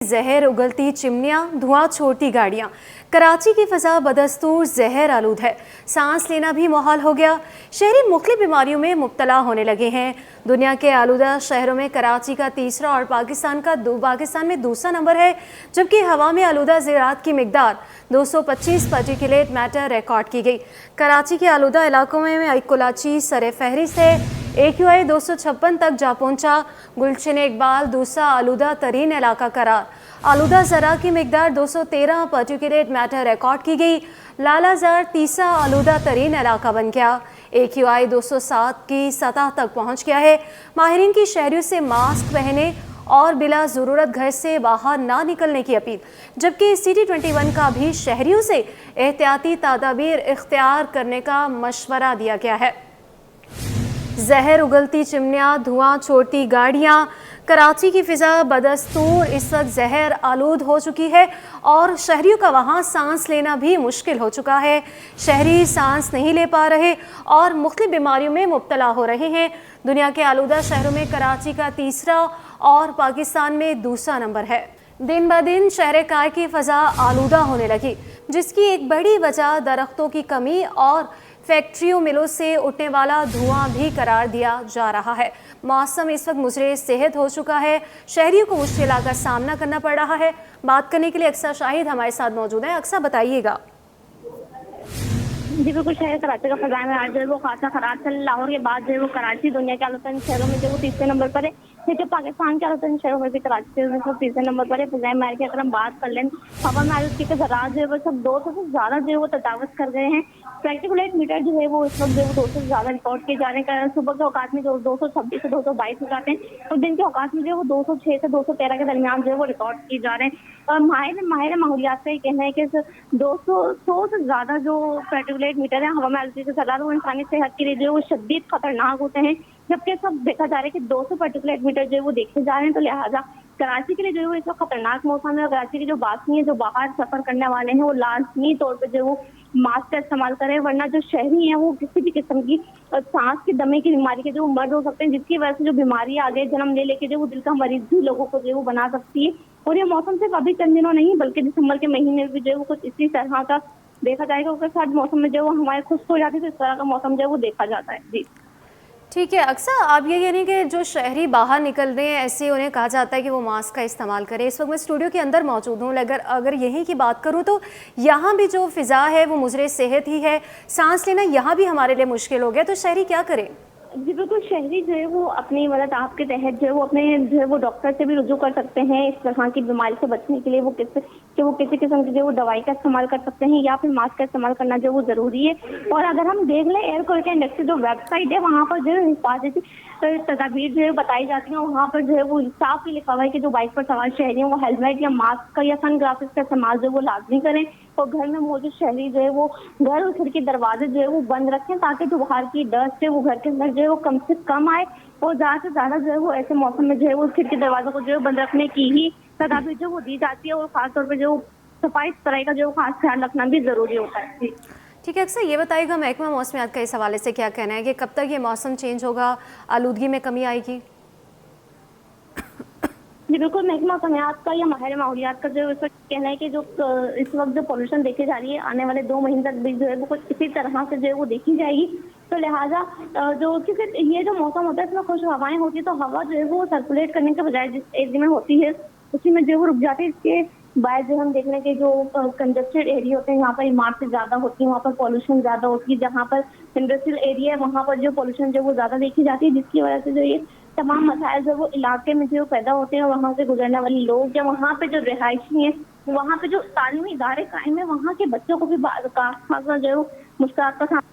जहर उगलती चिमनियां, धुआं छोड़ती गाड़ियां। कराची की फ़ज़ा बदस्तूर जहर आलूद है, सांस लेना भी मुहाल हो गया। शहरी मुख्तलिफ बीमारियों में मुब्तला होने लगे हैं। दुनिया के आलूदा शहरों में कराची का तीसरा और पाकिस्तान में दूसरा नंबर है, जबकि हवा में आलूदा ज़रात की मिकदार 225 पार्टिकुलेट मैटर रिकॉर्ड की गई। कराची के आलूदा इलाकों में कराची सरे फहरिस्त है। AQI 256 तक जा पहुंचा। गुलशन इकबाल दूसरा आलूदा तरीन इलाका करार। आलूदा ज़रा की मिकदार 213 पार्टिकुलेट मैटर रिकॉर्ड की गई। लालाज़र तीसरा आलूदा तरीन इलाका बन गया। AQI 207 की सतह तक पहुंच गया है। माहिरीन की शहरियों से मास्क पहने और बिला ज़रूरत घर से बाहर ना निकलने की अपील, जबकि CT21 का भी शहरियों से एहतियाती तदाबीर इख्तियार करने का मशवरा दिया गया है। जहर उगलती चिमनियां, धुआं छोड़ती गाड़ियां। कराची की फ़िज़ा बदस्तूर इस वक्त जहर आलूद हो चुकी है और शहरियों का वहाँ सांस लेना भी मुश्किल हो चुका है। शहरी सांस नहीं ले पा रहे और मुख्तलिफ बीमारियों में मुब्तला हो रहे हैं। दुनिया के आलूदा शहरों में कराची का तीसरा और पाकिस्तान में दूसरा नंबर है। दिन ब दिन शहर कार की फ़ज़ा आलूदा होने लगी, जिसकी एक बड़ी वजह दरख्तों की कमी और फैक्ट्रियों मिलों से उठने वाला धुआं भी करार दिया जा रहा है। मौसम इस वक्त मुज़र सेहत हो चुका है। शहरियों को मुश्किलात का सामना करना पड़ रहा है। बात करने के लिए अक्सा शाहिद हमारे साथ मौजूद है। अक्सा, बताइएगा। जी बिल्कुल, शहर कराची का फ़ज़ा में आज जो है वो खासा ख़राब चल। लाहौर के बाद जो है वो कराची दुनिया के आलूतन शहरों में जो वो तीसरे नंबर पर है। क्योंकि पाकिस्तान के आलूतन शहरों में भी कराची जो तीसरे नंबर पर है। फ़ज़ाए महर की अगर हम बात कर लें, हवा में आलूदगी के ज़रात जो है वो सब 200 से ज़्यादा जो है वो तजावज़ कर गए हैं। पार्टिकुलेट मीटर जो है वो इस वक्त जो है 200 से ज़्यादा रिकॉर्ड किए जा रहे हैं। सुबह के औकात में जो 226 से 222 हो जाते हैं, और दिन के औकात में जो है वो 206 से 213 के दरमियान जो है वो रिकॉर्ड किए जा रहे हैं। और माहिर माहौलियात का ये कहना है कि 200 से ज़्यादा जो पार्टिकुलेट मीटर है हवा में आलूदगी के ज़रात, वो इंसानी सेहत के लिए जो है वो शदीद खतरनाक होते हैं। जबकि सब देखा जा रहा है कि 200 पार्टिकुलेट मीटर जो है वो देखे जा रहे हैं। तो लिहाजा कराची के लिए जो है वो इस वक्त खतरनाक मौसम है। कराची के जो बासी हैं, जो बाहर सफर करने वाले हैं, वो लाजमी तौर पर जो वो मास्क का इस्तेमाल करें, वरना जो शहरी हैं वो किसी भी किस्म की सांस की दमे की बीमारी के जो मर्द हो सकते हैं, जिसकी वजह से जो बीमारी आगे जन्म ले लेके जो वो दिल का मरीज भी लोगों को जो वो बना सकती है। और ये मौसम सिर्फ अभी चंद दिनों नहीं बल्कि दिसंबर के महीने में भी जो है वो कुछ इसी तरह का देखा जाएगा। उसके साथ मौसम में जो वो हमारे खुश हो जाती है, तो इस तरह का मौसम जो है वो देखा जाता है। जी ठीक है अक्सर, आप ये कह रही कि जो शहरी बाहर निकल रहे हैं ऐसे उन्हें कहा जाता है कि वो मास्क का इस्तेमाल करें। इस वक्त मैं स्टूडियो के अंदर मौजूद हूँ। अगर यहीं की बात करूँ तो यहाँ भी जो फ़िज़ा है वो मुज़र सेहत ही है। सांस लेना यहाँ भी हमारे लिए मुश्किल हो गया, तो शहरी क्या करें? जी बिल्कुल, शहरी जो है वो अपनी मदद आपके तहत जो है वो अपने जो है वो डॉक्टर से भी रुजू कर सकते हैं। इस तरह की बीमारी से बचने के लिए वो किसी किस्म की जो वो दवाई का इस्तेमाल कर सकते हैं, या फिर मास्क का इस्तेमाल करना जो वो ज़रूरी है। और अगर हम देख लें, एयर क्वालिटी इंडेक्स की जो वेबसाइट है, वहाँ पर जो है हिफाजती तदाबीर जो है बताई जाती हैं। वहाँ पर जो है वो साफ ही लिखा हुआ है कि जो बाइक पर सवार शहरी हैं वो हेलमेट या मास्क का या सन ग्लासेस का इस्तेमाल जो वो लाजमी करें। और घर में मौजूद शहरी जो है वो घर और खिड़की दरवाजे जो है वो बंद रखें, ताकि जो बाहर की डस्ट है वो घर के अंदर जो है वो कम से कम आए। और ज़्यादा से ज़्यादा जो है वो ऐसे मौसम में जो है वो खिड़की दरवाजों को जो है बंद रखने की ही तदाबीर जो वो दी जाती है। और खासतौर पर जो सफाई सुथराई का जो खास ख्याल रखना भी ज़रूरी होता है। जी ठीक है अक्सर, ये बताइएगा महकमा मौसमियात का इस हवाले से क्या कहना है कि कब तक ये मौसम चेंज होगा, आलूदगी में कमी आएगी? जी बिल्कुल, महकमा मौसमियात का या माहिर माहौलियात का जो इस वक्त कहना है कि जो इस वक्त जो पॉल्यूशन देखी जा रही है, आने वाले 2 महीने तक भी जो है वो कुछ इसी तरह से जो है वो देखी जाएगी। तो लिहाजा जो क्योंकि ये जो मौसम होता है इसमें खुश हवाएं होती है, तो हवा जो है वो सर्कुलेट करने के बजाय जिस एरिया में होती है उसी में जो है वो रुक जाती है। इसके बाद जो हम देख लें कि जो कंजस्टेड एरिया होते हैं, यहाँ पर इमारतें ज़्यादा होती हैं, वहाँ पर पॉल्यूशन ज़्यादा होती है। जहाँ पर इंडस्ट्रियल एरिया है वहाँ पर जो पॉल्यूशन जो वो ज़्यादा देखी जाती है, जिसकी वजह से जो ये तमाम मसाइल जो वो इलाके में जो पैदा होते हैं। वहाँ से गुजरने वाले लोग या वहाँ पे जो रिहायशी हैं, वहाँ पे जो तालीमी इदारे कायम है, वहाँ के बच्चों को भी खासा जो मुश्किल का सामना।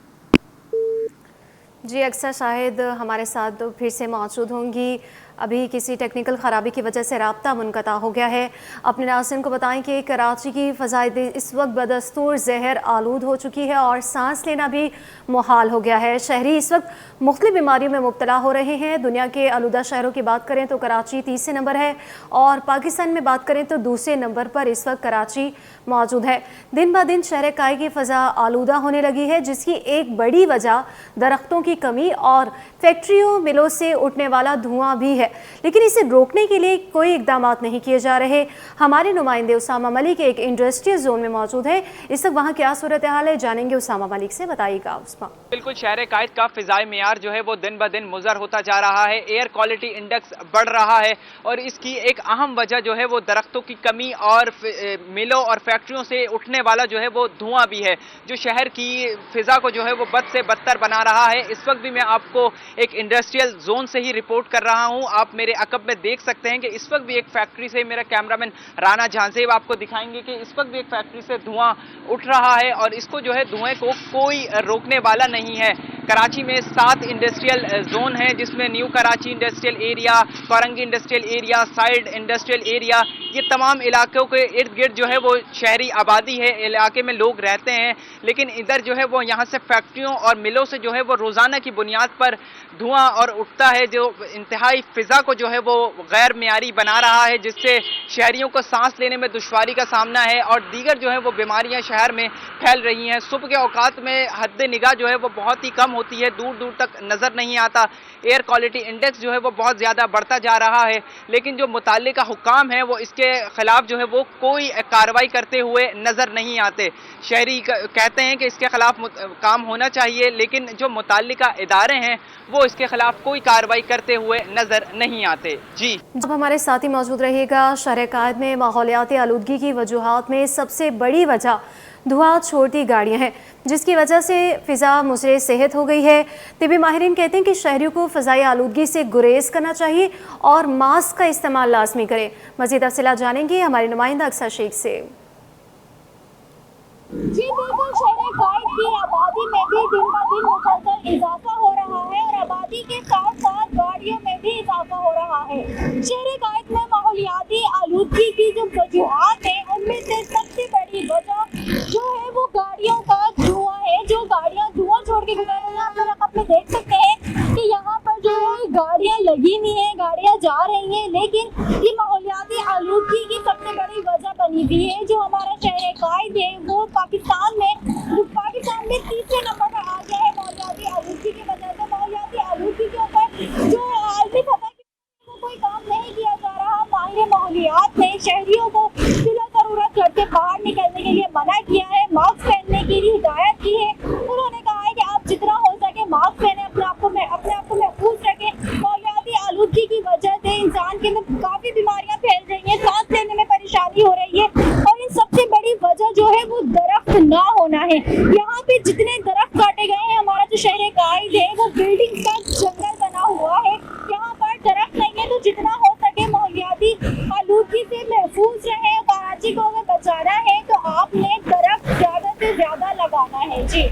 जी अक्सर शाहिद हमारे साथ फिर से मौजूद होंगी। अभी किसी टेक्निकल ख़राबी की वजह से राब्ता मुनक़ता हो गया है। अपने नाज़रीन को बताएं कि कराची की फ़ज़ा इस वक्त बदस्तूर जहर आलूद हो चुकी है और सांस लेना भी मुहाल हो गया है। शहरी इस वक्त मुख्तलिफ बीमारियों में मुब्तला हो रहे हैं। दुनिया के आलूदा शहरों की बात करें तो कराची तीसरे नंबर है और पाकिस्तान में बात करें तो दूसरे नंबर पर इस वक्त कराची मौजूद है। दिन ब दिन शहर काय की फ़ज़ा आलूदा होने लगी है, जिसकी एक बड़ी वजह दरख्तों की कमी और फैक्ट्रियों मिलों से उठने वाला धुआं भी है। है, लेकिन इसे रोकने के लिए कोई इकदामात नहीं किए जा रहे। हमारे नुमाइंदे उसामा मलिक एक इंडस्ट्रियल जोन में मौजूद है। इस वक्त वहाँ क्या सूरत हाल है, जानेंगे उसामा मलिक से। बताइएगा उस्मा। बिल्कुल, शहर कायद का फिजाई मेयार जो है वो दिन ब दिन मुज़र होता जा रहा है। एयर क्वालिटी इंडेक्स बढ़ रहा है और इसकी एक अहम वजह जो है वो दरख्तों की कमी और मिलों और फैक्ट्रियों से उठने वाला जो है वो धुआं भी है, जो शहर की फिजा को जो है वो बद से बदतर बना रहा है। इस वक्त भी मैं आपको एक इंडस्ट्रियल जोन से ही रिपोर्ट कर रहा हूं। आप मेरे अकब में देख सकते हैं कि इस वक्त भी एक फैक्ट्री से, मेरा कैमरामैन राना झांसेब आपको दिखाएंगे कि इस वक्त भी एक फैक्ट्री से धुआं उठ रहा है और इसको जो है धुएं को कोई रोकने वाला नहीं है। कराची में 7 इंडस्ट्रियल जोन हैं, जिसमें न्यू कराची इंडस्ट्रियल एरिया, फरंगी industrial area, site industrial area, ये तमाम इलाकों के इर्द गिर्द जो है वो शहरी आबादी है, इलाके में लोग रहते हैं। लेकिन इधर जो है वो यहाँ से फैक्ट्रियों और मिलों से जो है वो रोज़ाना की बुनियाद पर धुआं और उठता है, जो इंतहाई फ़िज़ा को जो है वो गैर मियारी बना रहा है, जिससे शहरियों को सांस लेने में दुश्वारी का सामना है और दीगर जो है वो बीमारियां शहर में फैल रही हैं। सुबह के औकात में हद निगाह जो है वो बहुत ही कम होती है, दूर दूर तक नज़र नहीं आता। एयर क्वालिटी इंडेक्स जो है वो बहुत ज़्यादा बढ़ता जा रहा है, लेकिन जो मुताल्लिका हुकाम है वो इसके खिलाफ जो है वो कोई कार्रवाई करते हुए नज़र नहीं आते। शहरी कहते हैं कि इसके खिलाफ काम होना चाहिए, लेकिन जो मुताल्लिका इदारे हैं वो इसके खिलाफ कोई कार्रवाई करते हुए नज़र नहीं आते। जी, जब हमारे साथ ही मौजूद रहिएगा। शहर कायद में माहौलियाती आलूदगी की वजूहात में सबसे बड़ी वजह धुआं छोड़ती गाड़ियां हैं, जिसकी वजह से फ़िज़ा मुज़र सेहत हो गई है। तिबी माहिरीन कहते हैं कि शहरियों को फ़िज़ाई आलूदगी से गुरेज करना चाहिए और मास्क का इस्तेमाल लाजमी करें। मज़ीद तफ़सीलात जानेंगे हमारे नुमाइंदा अक्सर शेख से। जी बिल्कुल, शहर कायद की आबादी में भी दिन ब दिन मुसलसल इजाफा हो रहा है और आबादी के साथ साथ गाड़ियों में भी इजाफा हो रहा है। शहर कायद में माहौलियाती आलूदगी की जो वजूहात है, उनमें से सबसे बड़ी वजह जो है वो गाड़ियों का धुआं है। जो गाड़ियाँ धुआं छोड़ के गुजर रही हैं, आप लोग अपने देख सकते हैं कि यहाँ पर जो है गाड़ियाँ लगी हुई हैं, गाड़ियाँ जा रही हैं, लेकिन ये माहौलियाती आलूदगी की सबसे बड़ी वजह बनी हुई है। जो हमारा शहर कायद है वो पाकिस्तान में तीसरे नंबर पर आ गया है माहौलियाती आलूदगी की वजह से। माहौलियाती आलूदगी के ऊपर जो आलमी सतह की कोई काम नहीं किया जा रहा। माहिर माहौलियात ने शहरियों को बिला ज़रूरत घर से बाहर निकलने के लिए मना किया है, मास्क पहनने की भी हिदायत की है। उन्होंने कहा है कि आप जितना हो सके मास्क पहने, अपने आप को महफूज रखें। माहौलियाती आलूदगी की वजह से इंसान के अंदर काफ़ी बीमारियाँ फैल रही हैं, सांस लेने में परेशानी हो रही है और इन सबसे बड़ी वजह जो है वो दरख्त ना होना है। यहाँ पे जितने दरख्त काटे गए हैं, हमारा जो शहर कायद है वो बिल्डिंग का जंगल बना हुआ है। यहाँ पर दरख्त नहीं है, तो जितना हो सके माहौलियाती आलूदगी से महफूज रहें। कराची को अगर बचाना है तो आपने दरख्त ज़्यादा से ज़्यादा लगाना है। जी,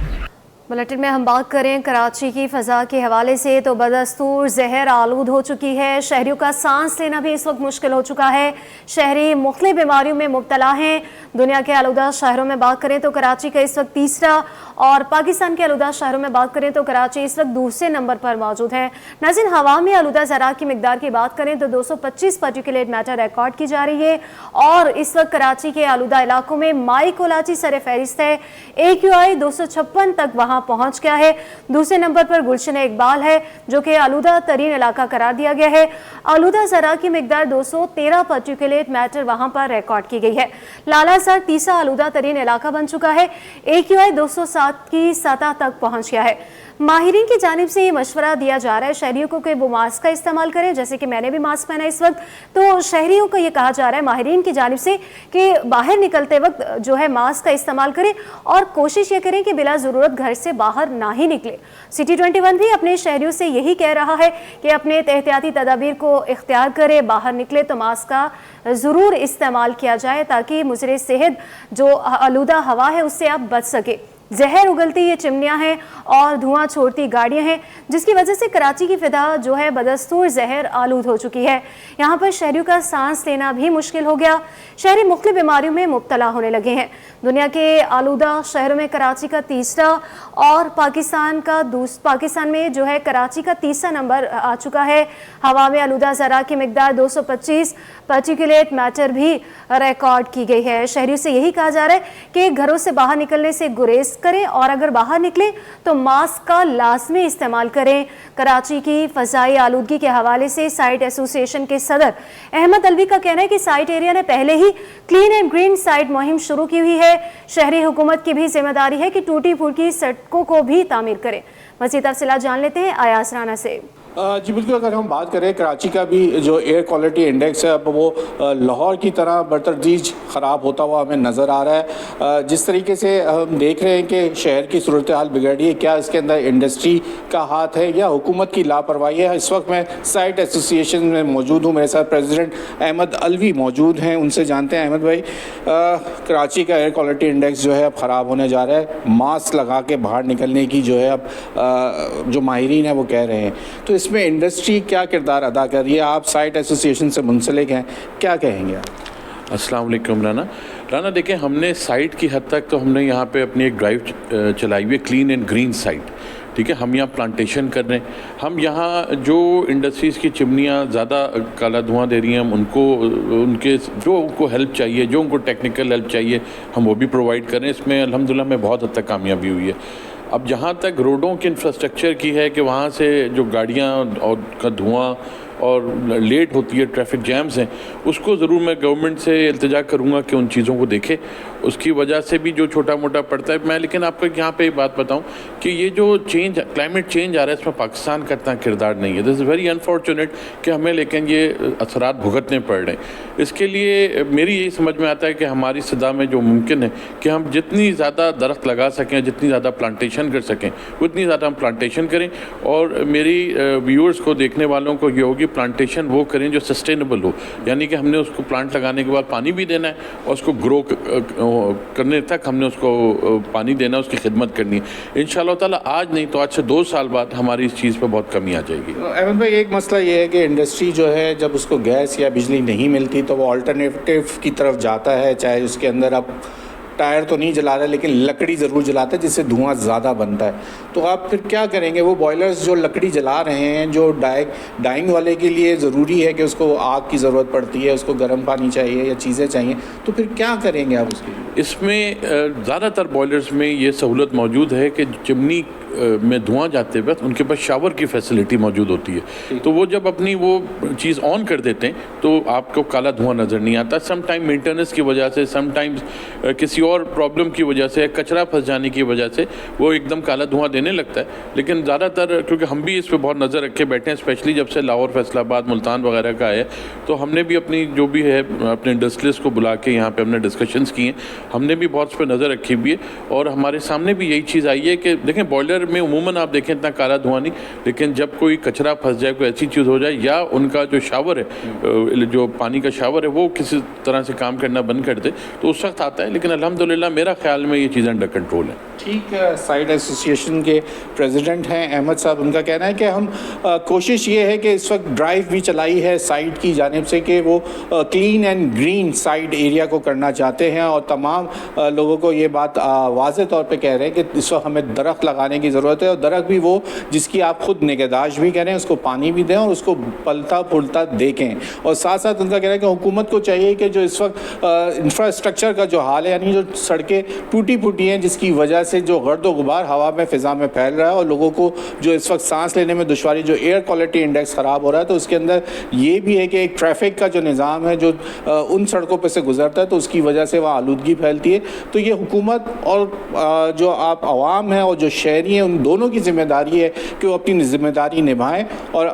बुलेटिन में हम बात करें कराची की फ़ज़ा के हवाले से, तो बदस्तूर जहर आलूद हो चुकी है। शहरियों का सांस लेना भी इस वक्त मुश्किल हो चुका है। शहरी मुख्तलिफ बीमारियों में मुब्तला हैं। दुनिया के आलूदा शहरों में बात करें तो कराची का इस वक्त तीसरा, और पाकिस्तान के आलूदा शहरों में बात करें तो कराची इस वक्त दूसरे नंबर पर मौजूद है। नाज़रीन, हवा में आलूदा ज़रा की मिकदार की बात करें तो 225 पार्टिकुलेट मैटर रिकॉर्ड की जा रही है और इस वक्त कराची के आलूदा इलाकों में माई कोलाची सर फहरिस्त है। AQI 256 तक वहाँ पहुंच गया है। दूसरे नंबर पर गुलशन इकबाल है, जो कि आलूदा तरीन इलाका करार दिया गया है। आलूदा ज़रा की मिकदार 213 पार्टिकुलेट मैटर वहां पर रिकॉर्ड की गई है। लालासर तीसरा आलूदा तरीन इलाका बन चुका है। AQI 207 की सतह तक पहुंच गया है। माहिरीन की जानिब से ये मशवरा दिया जा रहा है शहरियों को कि वो मास्क का इस्तेमाल करें, जैसे कि मैंने भी मास्क पहना इस वक्त। तो शहरियों को ये कहा जा रहा है माहिरीन की जानिब से कि बाहर निकलते वक्त जो है मास्क का इस्तेमाल करें और कोशिश ये करें कि बिला ज़रूरत घर से बाहर ना ही निकले। सिटी 21 भी अपने शहरियों से यही कह रहा है कि अपने एहतियाती तदाबीर को इख्तियार करें, बाहर निकले तो मास्क का ज़रूर इस्तेमाल किया जाए ताकि मुज़र सेहत जो आलूदा हवा है उससे आप बच सके। जहर उगलती ये चिमनियाँ हैं और धुआं छोड़ती गाड़ियाँ हैं, जिसकी वजह से कराची की फ़िज़ा जो है बदस्तूर जहर आलूद हो चुकी है। यहाँ पर शहरियों का सांस लेना भी मुश्किल हो गया। शहरी मुख्तलिफ बीमारियों में मुब्तला होने लगे हैं। दुनिया के आलूदा शहरों में कराची का तीसरा और पाकिस्तान में जो है कराची का तीसरा नंबर आ चुका है। हवा में आलूदा ज़रा की मिकदार 225 पार्टिकुलेट मैटर भी रिकॉर्ड की गई है। शहरियों से यही कहा जा रहा है कि घरों से बाहर निकलने से गुरेज کریں اور اگر باہر نکلیں تو ماسک کا لازمی استعمال کریں۔ کراچی کی فضائی آلودگی کے حوالے سے سائٹ ایسوسی ایشن کے صدر احمد الوی کا کہنا ہے کہ سائٹ ایریا نے پہلے ہی کلین اینڈ گرین سائٹ مہم شروع کی ہوئی ہے۔ شہری حکومت کی بھی ذمہ داری ہے کہ ٹوٹی پھوٹی سڑکوں کو بھی تعمیر کرے۔ مزید تفصیلات جان لیتے ہیں ایاز رانا سے۔ جی بالکل، اگر ہم بات کریں کراچی کا بھی جو ایئر کوالٹی انڈیکس ہے اب وہ لاہور کی طرح بتدریج خراب ہوتا ہوا ہمیں نظر آ رہا ہے۔ جس طریقے سے ہم دیکھ رہے ہیں کہ شہر کی صورتحال بگڑ رہی ہے، کیا اس کے اندر انڈسٹری کا ہاتھ ہے یا حکومت کی لاپرواہی ہے؟ اس وقت میں سائٹ ایسوسی ایشن میں موجود ہوں، میرے ساتھ پریزیڈنٹ احمد الوی موجود ہیں، ان سے جانتے ہیں۔ احمد بھائی، کراچی کا ایئر کوالٹی انڈیکس جو ہے اب خراب ہونے جا رہا ہے، ماسک لگا کے باہر نکلنے کی جو ہے اب جو ماہرین ہیں وہ کہہ رہے ہیں، تو اس میں انڈسٹری کیا کردار ادا کر رہی ہے؟ آپ سائٹ ایسوسی ایشن سے منسلک ہیں، کیا کہیں گے آپ؟ السلام علیکم رانا دیکھیں، ہم نے سائٹ کی حد تک تو ہم نے یہاں پہ اپنی ایک ڈرائیو چلائی ہوئی ہے کلین اینڈ گرین سائٹ، ٹھیک ہے۔ ہم یہاں پلانٹیشن کر رہے ہیں، ہم یہاں جو انڈسٹریز کی چمنیاں زیادہ کالا دھواں دے رہی ہیں ان کو ان کے جو ان کو ہیلپ چاہیے، جو ان کو ٹیکنیکل ہیلپ چاہیے، ہم وہ بھی پرووائڈ کریں۔ اس میں الحمدللہ میں بہت حد تک کامیابی ہوئی ہے۔ اب جہاں تک روڈوں کے انفراسٹرکچر کی ہے کہ وہاں سے جو گاڑیاں اور کا دھواں اور لیٹ ہوتی ہے، ٹریفک جیمز ہیں، اس کو ضرور میں گورنمنٹ سے التجا کروں گا کہ ان چیزوں کو دیکھے۔ اس کی وجہ سے بھی جو چھوٹا موٹا پڑتا ہے میں، لیکن آپ کو یہاں پہ بات بتاؤں کہ یہ جو چینج کلائمیٹ چینج آ رہا ہے اس میں پاکستان کا اتنا کردار نہیں ہے۔ دس از ویری انفارچونیٹ کہ ہمیں لیکن یہ اثرات بھگتنے پڑ رہے ہیں۔ اس کے لیے میری یہی سمجھ میں آتا ہے کہ ہماری صدا میں جو ممکن ہے کہ ہم جتنی زیادہ درخت لگا سکیں، جتنی زیادہ پلانٹیشن کر سکیں اتنی زیادہ ہم پلانٹیشن کریں، اور میری ویورز کو، دیکھنے والوں کو یہ ہوگی پلانٹیشن وہ کریں جو سسٹینیبل ہو، یعنی کہ ہم نے اس کو پلانٹ لگانے کے بعد پانی بھی دینا ہے اور اس کو گرو کرنے تک ہم نے اس کو پانی دینا، اس کی خدمت کرنی ہے۔ انشاءاللہ تعالیٰ آج نہیں تو آج سے 2 سال بعد ہماری اس چیز پہ بہت کمی آ جائے گی۔ احمد بھائی، ایک مسئلہ یہ ہے کہ انڈسٹری جو ہے جب اس کو گیس یا بجلی نہیں ملتی تو وہ آلٹرنیٹیو کی طرف جاتا ہے، چاہے اس کے اندر اب ٹائر تو نہیں جلا رہا لیکن لکڑی ضرور جلاتا ہے جس سے دھواں زیادہ بنتا ہے، تو آپ پھر کیا کریں گے؟ وہ بوائلرز جو لکڑی جلا رہے ہیں، جو ڈائنگ والے کے لیے ضروری ہے کہ اس کو آگ کی ضرورت پڑتی ہے، اس کو گرم پانی چاہیے یا چیزیں چاہیے، تو پھر کیا کریں گے آپ اس کے لیے؟ اس میں زیادہ تر بوائلرز میں یہ سہولت موجود ہے کہ چمنی میں دھواں جاتے وقت ان کے پاس شاور کی فیسلٹی موجود ہوتی ہے، تو وہ جب اپنی وہ چیز آن کر دیتے ہیں تو آپ کو کالا دھواں نظر نہیں آتا۔ سم ٹائم مینٹیننس کی وجہ سے، سم ٹائمز کسی اور پرابلم کی وجہ سے، کچرا پھنس جانے کی وجہ سے وہ ایک دم کالا دھواں دینے لگتا ہے، لیکن زیادہ تر کیونکہ ہم بھی اس پہ بہت نظر رکھے بیٹھے ہیں، اسپیشلی جب سے لاہور، فیصل آباد، ملتان وغیرہ کا ہے، تو ہم نے بھی اپنی جو بھی ہے اپنے انڈسٹریلسٹ کو بلا کے یہاں پہ ہم نے ڈسکشنز کی ہیں، ہم نے بھی بہت اس پہ نظر رکھی ہوئی ہے، اور ہمارے سامنے بھی یہی چیز آئی ہے کہ دیکھیں بوائلر میں عموماً آپ دیکھیں اتنا کالا دھواں نہیں، لیکن جب کوئی کچرا پھنس جائے، کوئی ایسی چیز ہو جائے، یا ان کا جو شاور ہے، جو پانی کا شاور ہے، وہ کسی طرح سے کام کرنا بند کر دے تو اس وقت آتا ہے، لیکن الحمدللہ میرا خیال میں یہ چیزیں انڈر کنٹرول ہیں۔ ٹھیک ہے، سائٹ ایسوسی ایشن کے پریزیڈنٹ ہیں احمد صاحب، ان کا کہنا ہے کہ ہم کوشش یہ ہے کہ اس وقت ڈرائیو بھی چلائی ہے سائٹ کی جانب سے کہ وہ clean and green site area کو کرنا چاہتے ہیں، اور تمام لوگوں کو یہ بات واضح طور پہ کہہ رہے ہیں کہ اس وقت ہمیں درخت لگانے کی ضرورت ہے، اور درخت بھی وہ جس کی آپ خود نگہداشت بھی کریں، اس کو پانی بھی دیں اور اس کو پلتا پھولتا دیکھیں، اور ساتھ ساتھ ان کا کہنا ہے کہ حکومت کو چاہیے کہ جو اس وقت انفراسٹرکچر کا جو حال ہے، یعنی جو سڑکیں ٹوٹی پھوٹی ہیں جس کی وجہ سے جو گرد و غبار ہوا میں فضا میں پھیل رہا ہے اور لوگوں کو جو اس وقت سانس لینے میں دشواری، جو ایئر کوالٹی انڈیکس خراب ہو رہا ہے، تو اس کے اندر یہ بھی ہے کہ ایک ٹریفک کا جو نظام ہے جو ان سڑکوں پہ سے گزرتا ہے تو اس کی وجہ سے وہاں آلودگی پھیلتی ہے، تو یہ حکومت اور جو آپ عوام ہیں اور جو شہری ہیں ان دونوں کی ذمہ داری ہے کہ وہ اپنی ذمہ داری نبھائیں، اور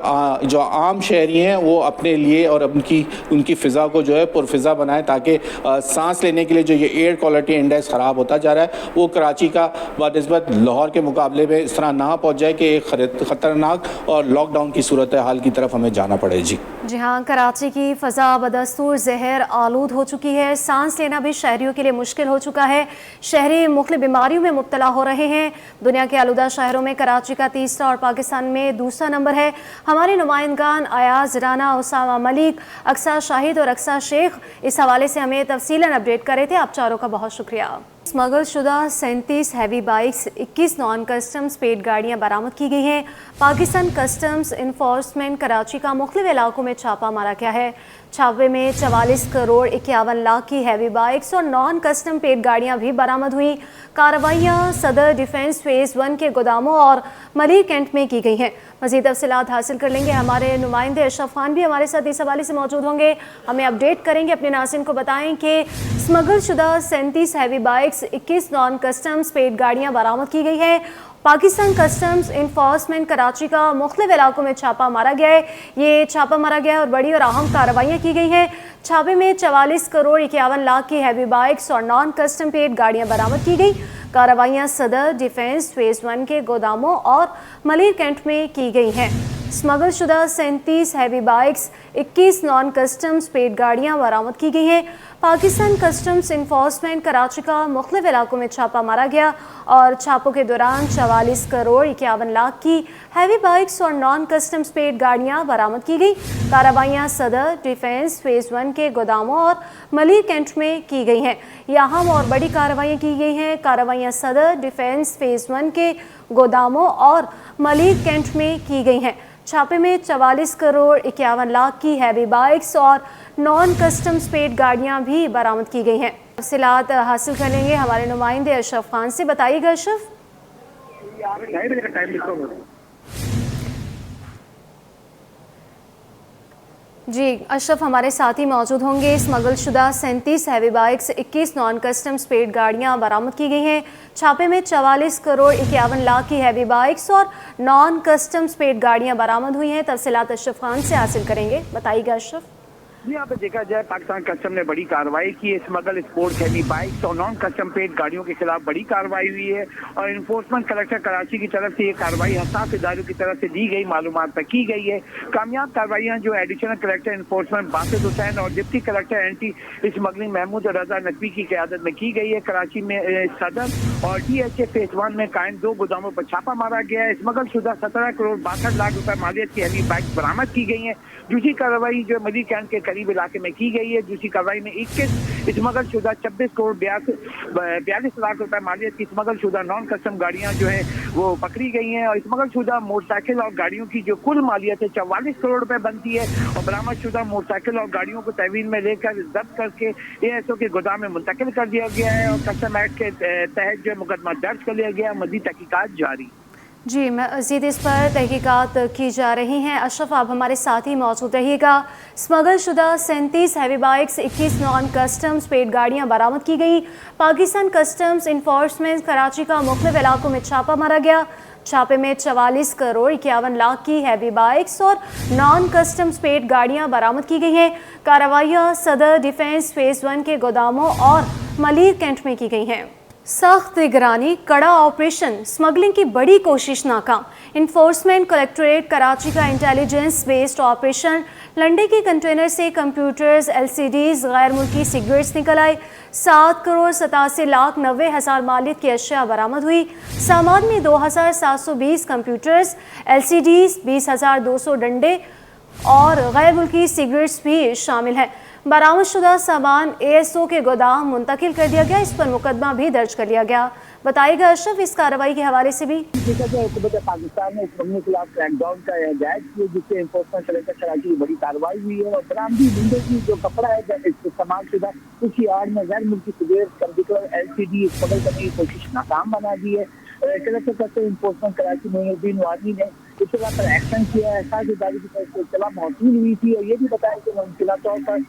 جو عام شہری ہیں وہ اپنے لیے اور ان کی فضا کو جو ہے پرفضا بنائیں، تاکہ سانس لینے کے لیے جو یہ ایئر کوالٹی انڈیکس خراب ہوتا جا رہا ہے وہ کراچی کا بنسبت لاہور کے مقابلے میں اس طرح نہ پہنچ جائے کہ ایک خطرناک اور لاک ڈاؤن کی صورتحال کی طرف ہمیں جانا پڑے۔ جی ہاں، کراچی کی فضا بدستور زہر آلود ہو چکی ہے، سانس لینا بھی شہریوں کے لیے مشکل ہو چکا ہے، شہری مختلف بیماریوں میں مبتلا ہو رہے ہیں۔ دنیا کے آلودہ شہروں میں کراچی کا 3را اور پاکستان میں 2سرا نمبر ہے۔ ہمارے نمائندگان ایاز رانا، اسامہ ملک، اقصیٰ شاہد اور اقصیٰ شیخ اس حوالے سے ہمیں تفصیلاً اپڈیٹ کر رہے تھے، آپ چاروں کا بہت شکریہ۔ اسمگل شدہ 37 heavy bikes, 21 non customs paid گاڑیاں برآمد کی گئی ہیں۔ پاکستان کسٹمز انفورسمنٹ کراچی کا مختلف علاقوں میں چھاپہ مارا گیا ہے۔ छापे में 44 करोड़ 51 लाख की हैवी बाइक्स और नॉन कस्टम पेड गाड़ियां भी बरामद हुई। कार्रवाइयां सदर डिफेंस फेज 1 के गोदामों और मलिर कैंट में की गई हैं। मज़ीद तफसीलात हासिल कर लेंगे, हमारे नुमाइंदे अशरफ खान भी हमारे साथ इस हवाले से मौजूद होंगे, हमें अपडेट करेंगे। अपने नाज़रीन को बताएं कि स्मगल शुदा 37 heavy bikes, 21 non customs paid गाड़ियाँ बरामद की गई है। पाकिस्तान कस्टम्स इन्फोर्समेंट कराची का मुख्तलिफ इलाकों में छापा मारा गया है। ये छापा मारा गया है और बड़ी और अहम कार्रवाइयाँ की गई हैं। छापे में 44 करोड़ 51 लाख की हैवी बाइक्स और नॉन कस्टम पेड गाड़ियाँ बरामद की गई। कार्रवाइयाँ सदर डिफेंस फेज 1 के गोदामों और मलिर कैंट में की गई हैं। स्मगल शुदा 37 heavy bikes, 21 non customs paid गाड़ियाँ बरामद की गई हैं। पाकिस्तान कस्टम्स इन्फोर्समेंट कराची का मुख्तलिफ इलाकों में छापा मारा गया और छापों के दौरान 44 करोड़ 51 लाख की हैवी बाइक्स और नॉन कस्टम्स पेड गाड़ियाँ बरामद की गई। कार्रवाइयाँ सदर डिफेंस फेज 1 के गोदामों और मलिर कैंट में की गई हैं। यहाँ और बड़ी कार्रवाइयाँ की गई हैं। कार्रवाइयाँ सदर डिफेंस फेज 1 के गोदामों और मलिर कैंट में की गई हैं। छापे में 44 करोड़ 51 लाख की हैवी बाइक्स और नॉन कस्टम्स पेड गाड़ियां भी बरामद की गई हैं। तफसीलात हासिल कर लेंगे हमारे नुमाइंदे अशरफ खान से। बताइएगा अशरफ। जी अशरफ हमारे साथ ही मौजूद होंगे। स्मगल शुदा 37 heavy bikes, 21 non customs paid गाड़ियाँ बरामद की गई हैं। छापे में 44 करोड़ 51 लाख की हैवी बाइक्स और नॉन कस्टम्स पेड गाड़ियाँ बरामद हुई हैं। तफसीलात अशरफ खान से हासिल करेंगे। बताइएगा अशरफ। जी, यहाँ पे देखा जाए पाकिस्तान कस्टम ने बड़ी कार्रवाई की है। स्मगल स्पोर्ट्स हैवी बाइक्स और नॉन कस्टम पेड गाड़ियों के खिलाफ बड़ी कार्रवाई हुई है और इन्फोर्समेंट कलेक्टर कराची की तरफ से ये कार्रवाई हसास इदारों की तरफ से दी गई मालूमात तक की गई है। कामयाब कार्रवाइयाँ जो additional collector enforcement Basit Hussain और deputy collector anti smuggling Mahmood Raza Naqvi की क़यादत में की गई है। कराची में सदर और DHA फेज 1 में कायम 2 गोदामों पर छापा मारा गया है। स्मगल शुदा 17 करोड़ 62 लाख रुपए मालियत की हैवी बाइक बरामद की गई है। दूसरी कार्रवाई जो मलिर कैंट के करीब इलाके में की गई है। दूसरी कार्रवाई में 21 स्मगल शुदा 26 करोड़ 42 लाख रुपए मालियत की स्मगल शुदा नॉन कस्टम गाड़ियां जो है वो पकड़ी गई हैं और स्मगल शुदा मोटरसाइकिल और गाड़ियों की जो कुल मालियत है 44 करोड़ रुपए बनती है और बरामद शुदा मोटरसाइकिल और गाड़ियों को तहवील में लेकर जब्त करके ASO के गोदाम में मुंतकिल कर दिया गया है और कस्टम एक्ट के तहत जो मुकदमा दर्ज कर लिया गया। मज़ीद तहकीकात जारी। जी मज़ीद इस पर तहकीकात की जा रही हैं। अशरफ आप हमारे साथ ही मौजूद रहिएगा। स्मगल शुदा 37 heavy bikes, 21 non customs paid गाड़ियाँ बरामद की गई। पाकिस्तान कस्टम्स इन्फोर्समेंट कराची का मुख्तलिफ इलाकों में छापा मारा गया। छापे में 44 करोड़ 51 लाख की हैवी बाइक्स और नॉन कस्टम्स पेड गाड़ियाँ बरामद की गई हैं। कार्रवाइयाँ सदर डिफेंस फेज 1 के गोदामों और मलिर कैंट में की गई हैं। सख्त निगरानी, कड़ा ऑपरेशन, स्मगलिंग की बड़ी कोशिश नाकाम। इन्फोर्समेंट कलेक्ट्रेट कराची का इंटेलिजेंस बेस्ड ऑपरेशन लंडे के कंटेनर से कंप्यूटर्स, LCDs, गैर मुल्की सिगरेट्स निकल आए। 7 करोड़ 87 लाख 90 हज़ार मालियत की अशिया बरामद हुई। सामान में 2720 कंप्यूटर्स, LCDs, 20,200 डंडे और गैर मुल्की सिगरेट्स भी शामिल हैं। बरामद शुदा सामान ASO के गोदाम मुंतकिल कर दिया गया। इस पर मुकदमा भी दर्ज कर लिया गया। बताइएगा अशरफ इस कार्रवाई के हवाले से भी। देखा जाए हुकूमत पाकिस्तान ने स्मगलिंग के खिलाफ क्रैकडाउन का जायज़ किया जिससे इन्फोर्समेंट कलेक्टर कराची की बड़ी कार्रवाई हुई है और बरामदी मुंडे की जो कपड़ा है इस्तेमाल शुदा उसी आड़ में गैर मुल्की सिगरेट, कंप्यूटर, LCD स्मगल करने की कोशिश नाकाम बना दी है। कलेक्टर करते इन्फोर्समेंट कराची मोइनुद्दीन वानी ने इस जगह पर एक्शन किया है। साथ ही की तरफ से इत्तला मौसूल हुई थी और ये भी बताया कि मुमकिन तौर पर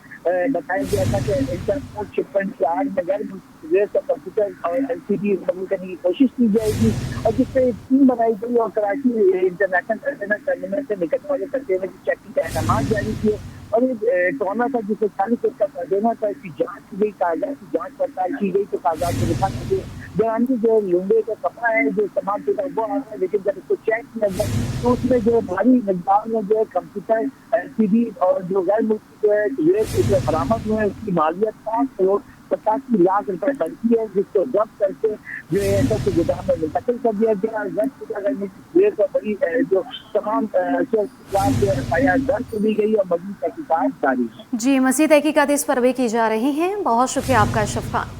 बताया गया था कि इंटरपोर्ट शिपमेंट के आड़ में गैर मुल्की सिगरेट और कंप्यूटर और LCD स्मगल करने की कोशिश की जाएगी और जिससे एक टीम बनाई गई और कराची इंटरनेशनल कंटेनर टर्मिनल से निकलने वाले कंटेनर की चेकिंग का अहकाम जारी किए और ये टोना था जिसे 40 का कंटेनर था। इसकी जाँच की गई, कागजात की जाँच पड़ताल की गई तो कागजात को दिखा के दौरानी जो लुंडे का कपड़ा है जो इस्तेमाल शुदा वो आ रहा है लेकिन जब इसको चेक किया गया तो उसमें जो भारी मकदार में जो है कंप्यूटर, LCD और जो गैर मुल्की जो है सिगरेट बरामद हुए उसकी मालियत 5 करोड़ 85 लाख रुपए बनती है जिसको जब्त करके जो है ASO के गोदाम में मुंतकिल कर दिया गया। सिगरेट और बड़ी जो तमाम FIR दर्ज की गई और मज़ीद तहकीकात जारी है। जी मज़ीद तहकीकात इस पर भी की जा रही हैं। बहुत शुक्रिया आपका अशरफ खान।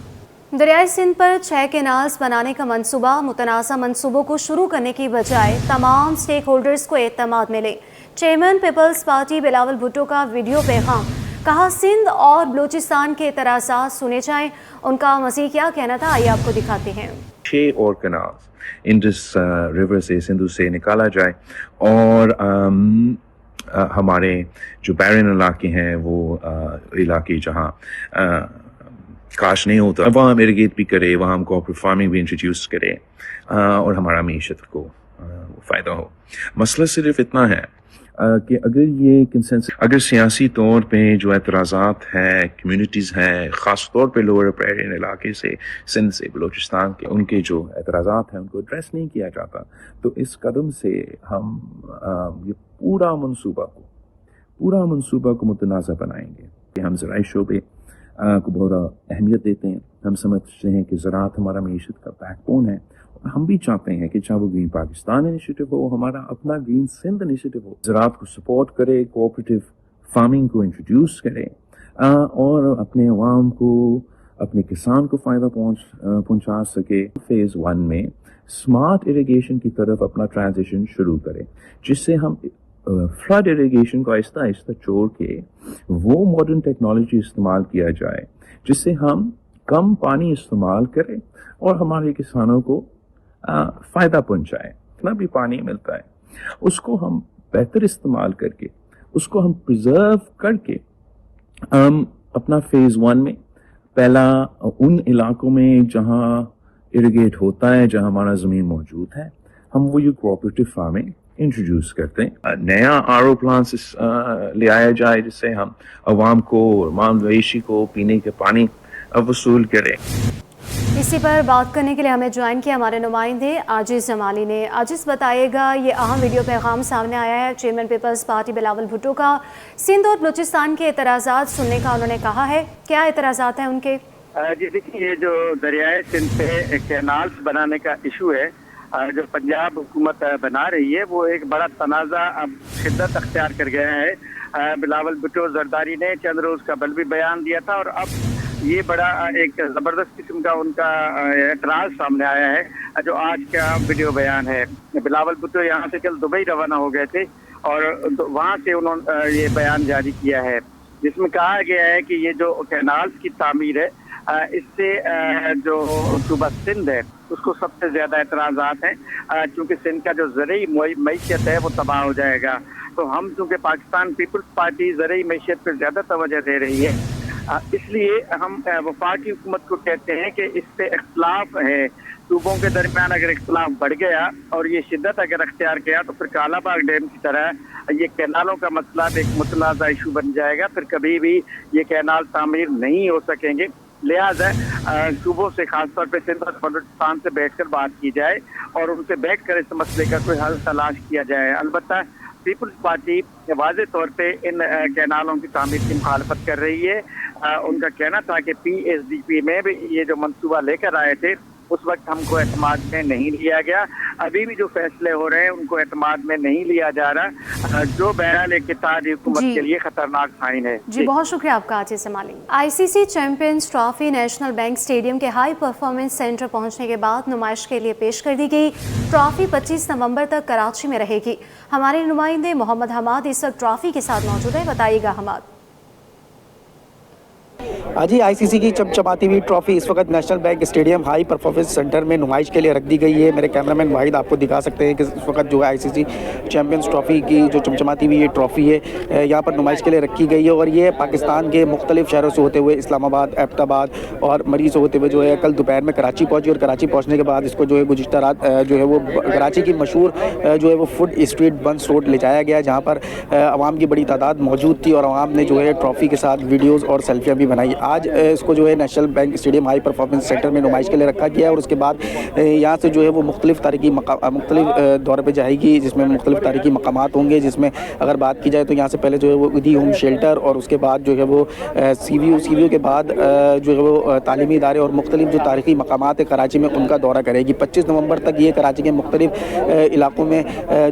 दरियाए सिंध पर 6 कैनाल्स बनाने का मंसूबा, मुतनाज़ा मंसूबों को शुरू करने की बजाय तमाम स्टेक होल्डर्स को एतमाद मिले। चेयरमैन पीपल्स पार्टी बिलावल भुट्टो का वीडियो पैगाम। کہا سندھ اور بلوچستان کے اعتراضات سنے جائیں. ان کا مزید کیا کہنا تھا آئیے آپ کو دکھاتے ہیں. 6 اور کنال انڈس ریور سے سندھو سے نکالا جائے اور ہمارے جو بیرن علاقے ہیں وہ علاقے جہاں کاش نہیں ہوتا وہاں اریگیٹ بھی کرے, وہاں ہم کوآپریٹو فارمنگ بھی انٹروڈیوس کرے اور ہمارا معیشت کو فائدہ ہو. مسئلہ صرف اتنا ہے کہ اگر سیاسی طور پہ جو اعتراضات ہیں کمیونٹیز ہیں, خاص طور پہ لوور ایرین علاقے سے سندھ سے بلوچستان کے, ان کے جو اعتراضات ہیں ان کو ایڈریس نہیں کیا جاتا, تو اس قدم سے ہم یہ پورا منصوبہ کو متنازع بنائیں گے. کہ ہم زرعی شعبے کو بہت اہمیت دیتے ہیں. ہم سمجھتے ہیں کہ زراعت ہمارا معیشت کا بیک بون ہے. ہم بھی چاہتے ہیں کہ چاہے وہ گرین پاکستان انیشیٹو ہو, ہمارا اپنا گرین سندھ انیشیٹو ہو, زراعت کو سپورٹ کرے, کوآپریٹو فارمنگ کو انٹروڈیوس کرے اور اپنے عوام کو, اپنے کسان کو فائدہ پہنچا سکے. فیز 1 میں سمارٹ اریگیشن کی طرف اپنا ٹرانزیشن شروع کرے, جس سے ہم فلڈ اریگیشن کو آہستہ آہستہ چھوڑ کے وہ ماڈرن ٹیکنالوجی استعمال کیا جائے جس سے ہم کم پانی استعمال کریں اور ہمارے کسانوں کو فائدہ پہنچائے. جتنا بھی پانی ملتا ہے اس کو ہم بہتر استعمال کر کے, اس کو ہم پرزرو کر کے ہم اپنا فیز 1 میں پہلا ان علاقوں میں جہاں اریگیٹ ہوتا ہے, جہاں ہمارا زمین موجود ہے, ہم وہ یہ کوآپریٹو فارمنگ انٹروڈیوس کرتے ہیں. نیا RO پلانٹس لے آیا جائے جس سے ہم عوام کو, عوام مویشی کو پینے کے پانی وصول کریں. اسی پر بات کرنے کے لیے ہمیں جوائن کیا ہمارے نمائندے عاجز جمالی نے. عاجز بتائے گا, یہ اہم ویڈیو پیغام سامنے آیا ہے چیئرمین پیپلز پارٹی بلاول بھٹو کا. سندھ اور بلوچستان کے اعتراضات سننے کا انہوں نے کہا ہے. کیا اعتراضات ہیں ان کے؟ جی دیکھیے, یہ جو دریائے سندھ پہ کینالز بنانے کا ایشو ہے جو پنجاب حکومت بنا رہی ہے, وہ ایک بڑا تنازع اب شدت اختیار کر گیا ہے. بلاول بھٹو زرداری نے چند روز قبل بھی بیان دیا تھا اور اب یہ بڑا ایک زبردست قسم کا ان کا اعتراض سامنے آیا ہے جو آج کا ویڈیو بیان ہے. بلاول بھٹو یہاں سے کل دبئی روانہ ہو گئے تھے اور وہاں سے انہوں نے یہ بیان جاری کیا ہے جس میں کہا گیا ہے کہ یہ جو کینالز کی تعمیر ہے اس سے جو صوبہ سندھ ہے اس کو سب سے زیادہ اعتراضات ہیں, چونکہ سندھ کا جو زرعی معیشت ہے وہ تباہ ہو جائے گا. تو ہم چونکہ پاکستان پیپلز پارٹی زرعی معیشت پر زیادہ توجہ دے رہی ہے, اس لیے ہم وفاقی حکومت کو کہتے ہیں کہ اس پہ اختلاف ہے. صوبوں کے درمیان اگر اختلاف بڑھ گیا اور یہ شدت اگر اختیار کیا تو پھر کالا باغ ڈیم کی طرح یہ کینالوں کا مسئلہ ایک متنازع ایشو بن جائے گا. پھر کبھی بھی یہ کینال تعمیر نہیں ہو سکیں گے. لہٰذا صوبوں سے خاص طور پہ سندھ اور بلوچستان سے بیٹھ کر بات کی جائے اور ان سے بیٹھ کر اس مسئلے کا کوئی حل تلاش کیا جائے. البتہ پیپلز پارٹی واضح طور پہ ان کینالوں کی تعمیر کی مخالفت کر رہی ہے. ان کا کہنا تھا کہ PSDP میں بھی یہ جو منصوبہ لے کر آئے تھے اس وقت ہم کو اعتماد میں نہیں لیا گیا. ابھی بھی جو فیصلے ہو رہے ہیں ان کو اعتماد میں نہیں لیا جا رہا, جو بہرحال ایک اتحادی حکومت کے لیے خطرناک سائن ہے. جی بہت شکریہ آپ کا عاجز جمالی. ICC champions trophy national bank stadium کے ہائی پرفارمنس سینٹر پہنچنے کے بعد نمائش کے لیے پیش کر دی گئی. ٹرافی 25 نومبر تک کراچی میں رہے گی. ہمارے نمائندے محمد حماد اس وقت ٹرافی کے ساتھ موجود ہے. بتائیے گا حماد. جی ICC کی چمچماتی ہوئی ٹرافی اس وقت national bank stadium high performance centre میں نمائش کے لیے رکھ دی گئی ہے. میرے کیمرہ مین واحد آپ کو دکھا سکتے ہیں کہ اس وقت جو ہے ICC چیمپئنز ٹرافی کی جو چمچماتی ہوئی یہ ٹرافی ہے یہاں پر نمائش کے لیے رکھی گئی ہے اور یہ پاکستان کے مختلف شہروں سے ہوتے ہوئے اسلام آباد, ایبٹ آباد اور مریض ہوتے ہوئے جو ہے کل دوپہر میں کراچی پہنچی اور کراچی پہنچنے کے بعد اس کو جو ہے گزشتہ رات جو ہے وہ کراچی کی مشہور جو ہے وہ فوڈ اسٹریٹ بنس روڈ لے جایا گیا جہاں پر عوام کی بڑی تعداد موجود تھی اور عوام نے جو ہے ٹرافی کے ساتھ ویڈیوز اور سیلفیاں بھی بنائی. آج اس کو جو ہے national bank stadium high performance centre میں نمائش کے لیے رکھا گیا ہے اور اس کے بعد یہاں سے جو ہے وہ مختلف دورے پہ جائے گی جس میں مختلف تاریخی مقامات ہوں گے. جس میں اگر بات کی جائے تو یہاں سے پہلے جو ہے وہ ادی ہوم شیلٹر اور اس کے بعد جو ہے وہ CVO کے بعد جو ہے وہ تعلیمی ادارے اور مختلف جو تاریخی مقامات ہیں کراچی میں ان کا دورہ کرے گی. 25 نومبر تک یہ کراچی کے مختلف علاقوں میں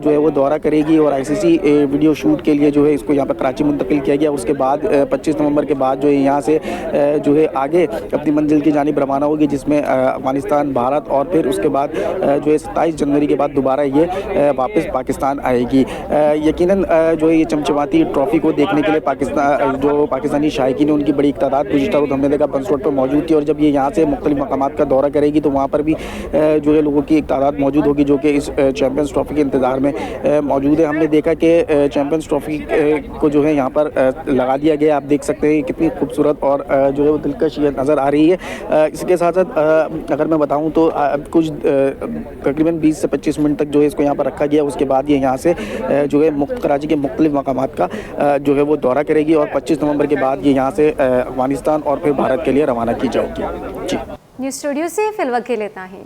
جو ہے وہ دورہ کرے گی اور ICC ویڈیو شوٹ کے لیے جو ہے اس کو یہاں پر کراچی منتقل کیا گیا. اس کے بعد 25 نومبر کے بعد جو ہے یہاں سے जो है आगे अपनी मंजिल की जानिब रवाना होगी, जिसमें अफगानिस्तान, भारत और फिर उसके बाद जो है 27 जनवरी के बाद दोबारा ये वापस पाकिस्तान आएगी। यकीनन जो है ये चमचमाती ट्रॉफी को देखने के लिए पाकिस्तानी शायकीन, उनकी बड़ी तादाद गुज़िश्ता रोज़ हमने देखा बंस रोड पर मौजूद थी, और जब ये यहाँ से मुख्तलिफ मकामात का दौरा करेगी तो वहाँ पर भी जो है लोगों की एक तादाद मौजूद होगी जो कि इस चैम्पियंस ट्रॉफी के इंतज़ार में मौजूद है। हमने देखा कि चैम्पियंस ट्रॉफी को जो है यहाँ पर लगा दिया गया, आप देख सकते हैं कितनी खूबसूरत और जो है वो दिलकश ये नज़र आ रही है। इसके साथ साथ अगर मैं बताऊँ तो कुछ तकरीबन 20 से 25 मिनट तक जो है इसको यहाँ पर रखा गया, उसके बाद ये यहाँ से जो है कराची के मुख्तलिफ मकामात का जो है वो दौरा करेगी, और 25 नवंबर के बाद ये यहाँ से अफगानिस्तान और फिर भारत के लिए रवाना की जाएगी। जी, न्यूज़ स्टूडियो से फिलहाल के लिए इतना ही।